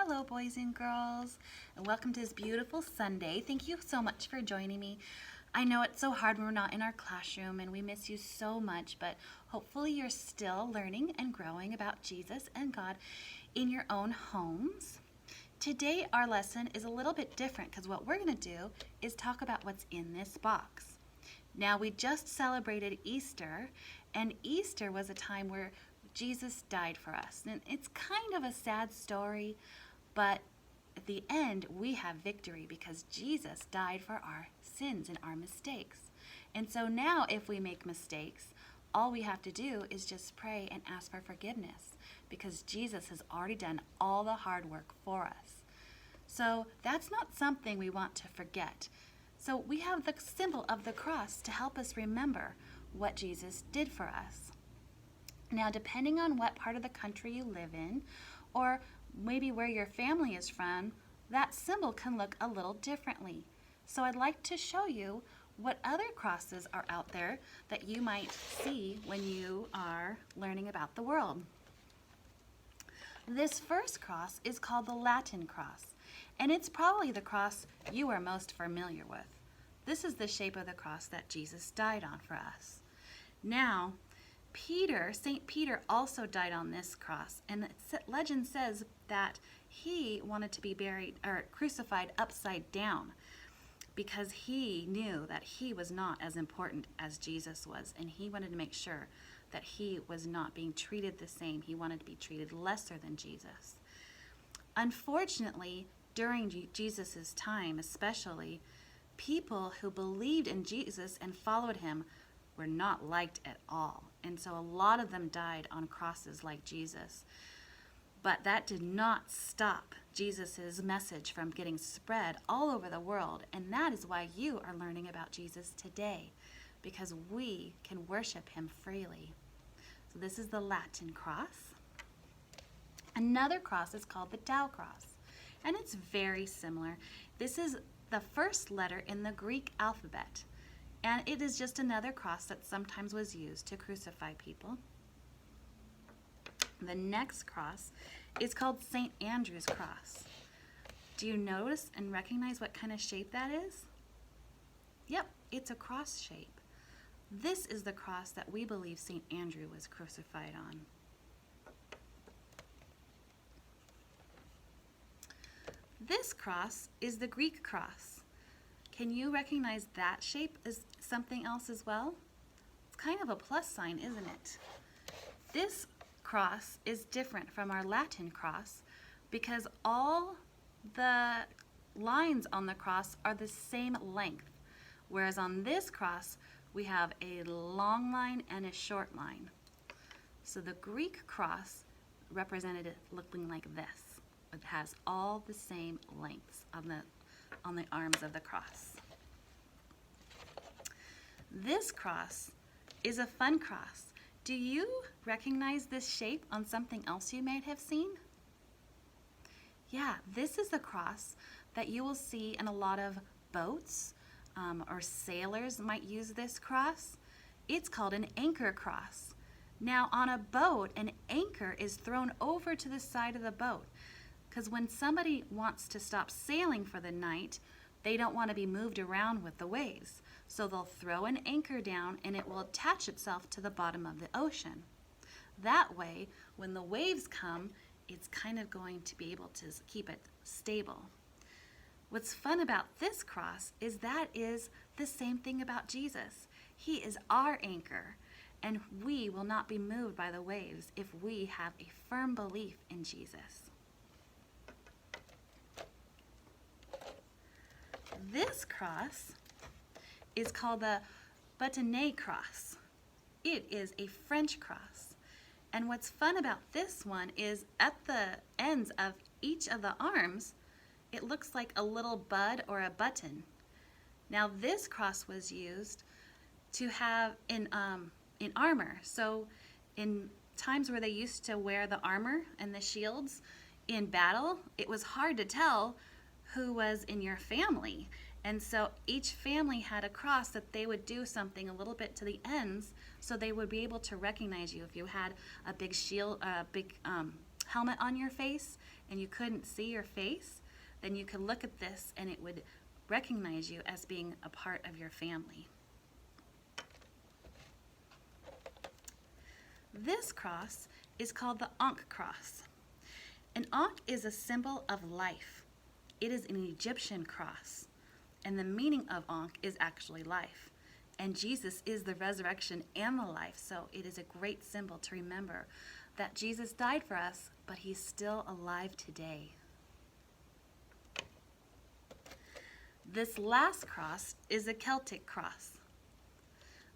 Hello, boys and girls, and welcome to this beautiful Sunday. Thank you so much for joining me. I know it's so hard when we're not in our classroom, and we miss you so much, but hopefully you're still learning and growing about Jesus and God in your own homes. Today, our lesson is a little bit different because what we're going to do is talk about what's in this box. Now, we just celebrated Easter, and Easter was a time where Jesus died for us. And it's kind of a sad story, but at the end, we have victory because Jesus died for our sins and our mistakes. And so now if we make mistakes, all we have to do is just pray and ask for forgiveness because Jesus has already done all the hard work for us. So that's not something we want to forget. So we have the symbol of the cross to help us remember what Jesus did for us. Now, depending on what part of the country you live in, or maybe where your family is from, that symbol can look a little differently. So I'd like to show you what other crosses are out there that you might see when you are learning about the world. This first cross is called the Latin cross, and it's probably the cross you are most familiar with. This is the shape of the cross that Jesus died on for us. Now, St. Peter also died on this cross, and the legend says that he wanted to be crucified upside down because he knew that he was not as important as Jesus was, and he wanted to make sure that he was not being treated the same. He wanted to be treated lesser than Jesus. Unfortunately, during Jesus' time especially, people who believed in Jesus and followed him were not liked at all. And so a lot of them died on crosses like Jesus. But that did not stop Jesus' message from getting spread all over the world. And that is why you are learning about Jesus today, because we can worship him freely. So this is the Latin cross. Another cross is called the Tau cross, and it's very similar. This is the first letter in the Greek alphabet. And it is just another cross that sometimes was used to crucify people. The next cross is called St. Andrew's cross. Do you notice and recognize what kind of shape that is? Yep, it's a cross shape. This is the cross that we believe St. Andrew was crucified on. This cross is the Greek cross. Can you recognize that shape as something else as well? It's kind of a plus sign, isn't it? This cross is different from our Latin cross because all the lines on the cross are the same length, whereas on this cross we have a long line and a short line. So the Greek cross represented it looking like this. It has all the same lengths on the arms of the cross. This cross is a fun cross. Do you recognize this shape on something else you may have seen? Yeah, this is the cross that you will see in a lot of boats, or sailors might use this cross. It's called an anchor cross. Now on a boat, an anchor is thrown over to the side of the boat because when somebody wants to stop sailing for the night, they don't want to be moved around with the waves. So they'll throw an anchor down and it will attach itself to the bottom of the ocean. That way, when the waves come, it's kind of going to be able to keep it stable. What's fun about this cross is that is the same thing about Jesus. He is our anchor, and we will not be moved by the waves if we have a firm belief in Jesus. This cross is called the Bâtonnet cross. It is a French cross. And what's fun about this one is at the ends of each of the arms, it looks like a little bud or a button. Now this cross was used to have in armor. So in times where they used to wear the armor and the shields in battle, it was hard to tell who was in your family. And so each family had a cross that they would do something a little bit to the ends so they would be able to recognize you. If you had a big shield, a big helmet on your face and you couldn't see your face, then you could look at this and it would recognize you as being a part of your family. This cross is called the Ankh Cross. An Ankh is a symbol of life. It is an Egyptian cross, and the meaning of Ankh is actually life. And Jesus is the resurrection and the life, so it is a great symbol to remember that Jesus died for us, but he's still alive today. This last cross is a Celtic cross.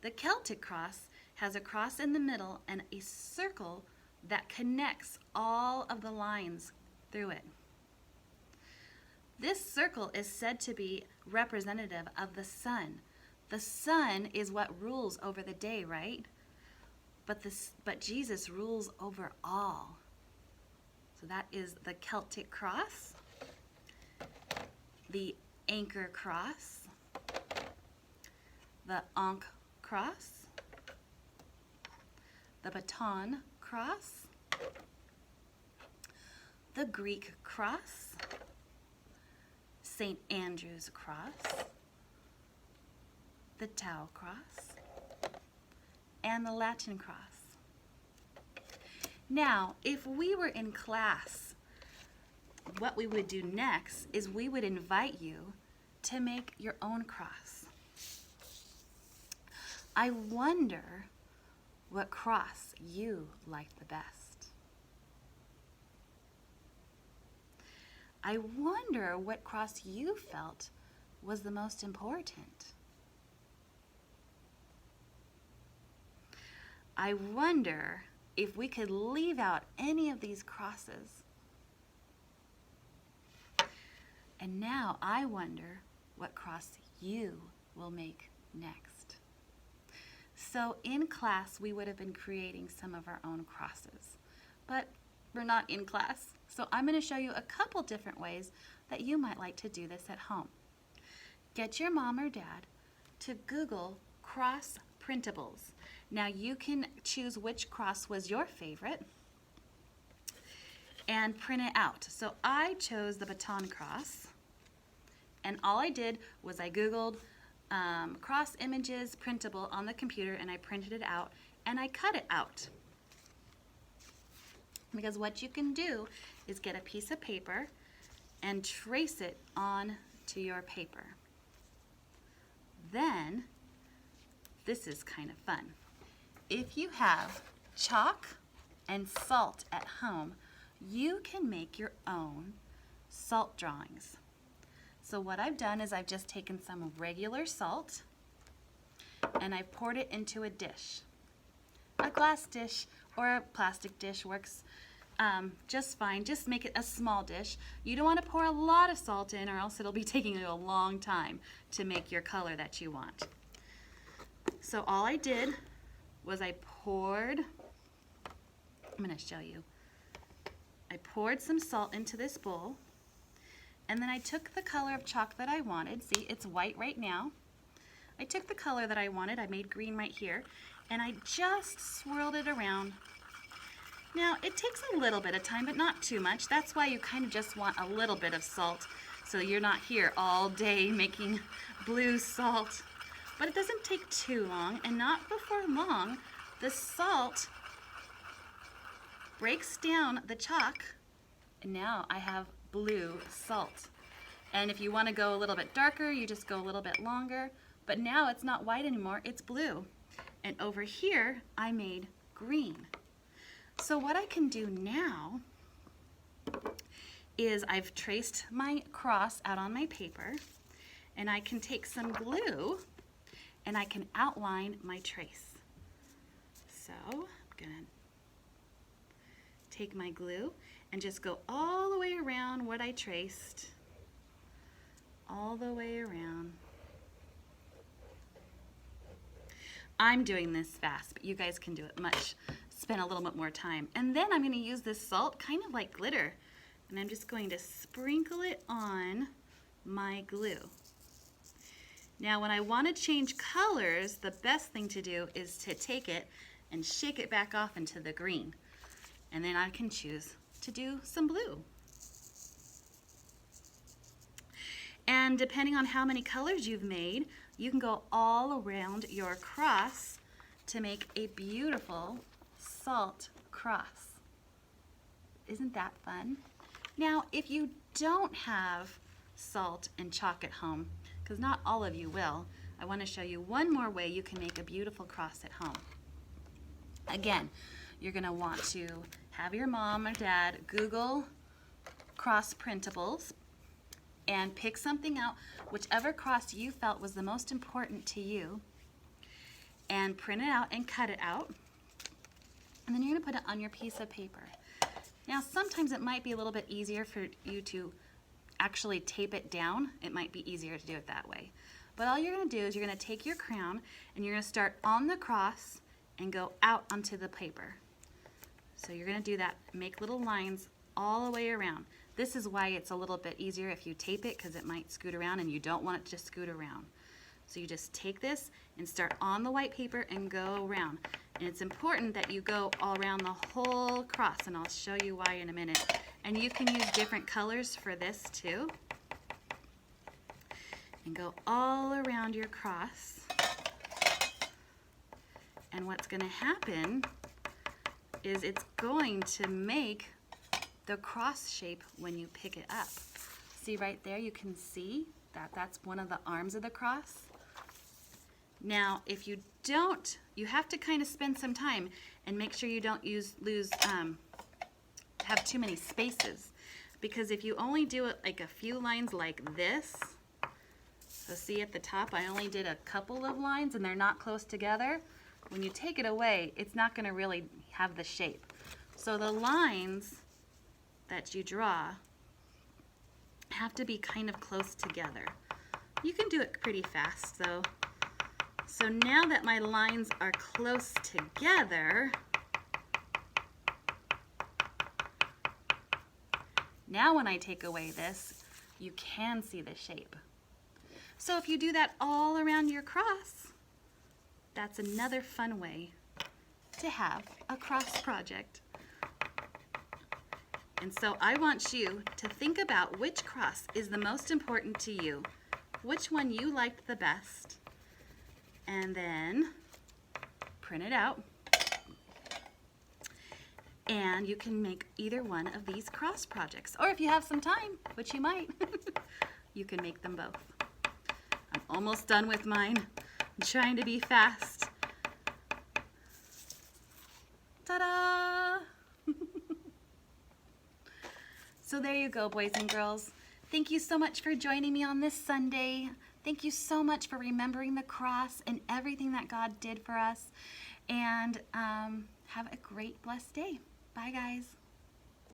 The Celtic cross has a cross in the middle and a circle that connects all of the lines through it. This circle is said to be representative of the sun. The sun is what rules over the day, right? But Jesus rules over all. So that is the Celtic cross, the Ankh Cross, the Ankh Cross, the Baton Cross, the Greek Cross, St. Andrew's Cross, the Tau Cross, and the Latin Cross. Now, if we were in class, what we would do next is we would invite you to make your own cross. I wonder what cross you like the best. I wonder what cross you felt was the most important. I wonder if we could leave out any of these crosses. And now I wonder what cross you will make next. So in class, we would have been creating some of our own crosses, but we're not in class. So I'm going to show you a couple different ways that you might like to do this at home. Get your mom or dad to Google cross printables. Now you can choose which cross was your favorite and print it out. So I chose the Baton Cross, and all I did was I Googled cross images printable on the computer, and I printed it out and I cut it out. Because what you can do is get a piece of paper and trace it on to your paper. Then, this is kind of fun. If you have chalk and salt at home, you can make your own salt drawings. So what I've done is I've just taken some regular salt and I've poured it into a dish. A glass dish or a plastic dish works just fine. Just make it a small dish. You don't want to pour a lot of salt in, or else it'll be taking you a long time to make your color that you want. So all I did was I poured, I'm going to show you. I poured some salt into this bowl, and then I took the color of chalk that I wanted. See, it's white right now. I took the color that I wanted, I made green right here, and I just swirled it around. Now, it takes a little bit of time, but not too much. That's why you kind of just want a little bit of salt, so you're not here all day making blue salt. But it doesn't take too long, and not before long, the salt breaks down the chalk, and now I have blue salt. And if you want to go a little bit darker, you just go a little bit longer, but now it's not white anymore, it's blue. And over here, I made green. So what I can do now is I've traced my cross out on my paper, and I can take some glue and I can outline my trace. So I'm gonna take my glue and just go all the way around what I traced, all the way around. I'm doing this fast, but you guys can do it spend a little bit more time. And then I'm gonna use this salt, kind of like glitter, and I'm just going to sprinkle it on my glue. Now when I want to change colors, the best thing to do is to take it and shake it back off into the green. And then I can choose to do some blue. And depending on how many colors you've made, you can go all around your cross to make a beautiful salt cross. Isn't that fun? Now, if you don't have salt and chalk at home, because not all of you will, I want to show you one more way you can make a beautiful cross at home. Again, you're going to want to have your mom or dad Google cross printables and pick something out, whichever cross you felt was the most important to you, and print it out and cut it out. And then you're going to put it on your piece of paper. Now, sometimes it might be a little bit easier for you to actually tape it down. It might be easier to do it that way. But all you're going to do is you're going to take your crayon and you're going to start on the cross and go out onto the paper. So you're going to do that, make little lines all the way around. This is why it's a little bit easier if you tape it, because it might scoot around and you don't want it to scoot around. So you just take this and start on the white paper and go around. And it's important that you go all around the whole cross, and I'll show you why in a minute. And you can use different colors for this too. And go all around your cross. And what's going to happen is it's going to make the cross shape when you pick it up. See right there, you can see that that's one of the arms of the cross. Now, if you don't, you have to kind of spend some time and make sure you don't have too many spaces, because if you only do it like a few lines like this, so see at the top I only did a couple of lines and they're not close together. When you take it away, it's not going to really have the shape. So the lines that you draw have to be kind of close together. You can do it pretty fast though. So now that my lines are close together, now when I take away this, you can see the shape. So if you do that all around your cross, that's another fun way to have a cross project. And so I want you to think about which cross is the most important to you, which one you liked the best, and then print it out. And you can make either one of these cross projects. Or if you have some time, which you might, you can make them both. I'm almost done with mine. I'm trying to be fast. Ta-da! So there you go, boys and girls. Thank you so much for joining me on this Sunday. Thank you so much for remembering the cross and everything that God did for us. And have a great, blessed day. Bye, guys.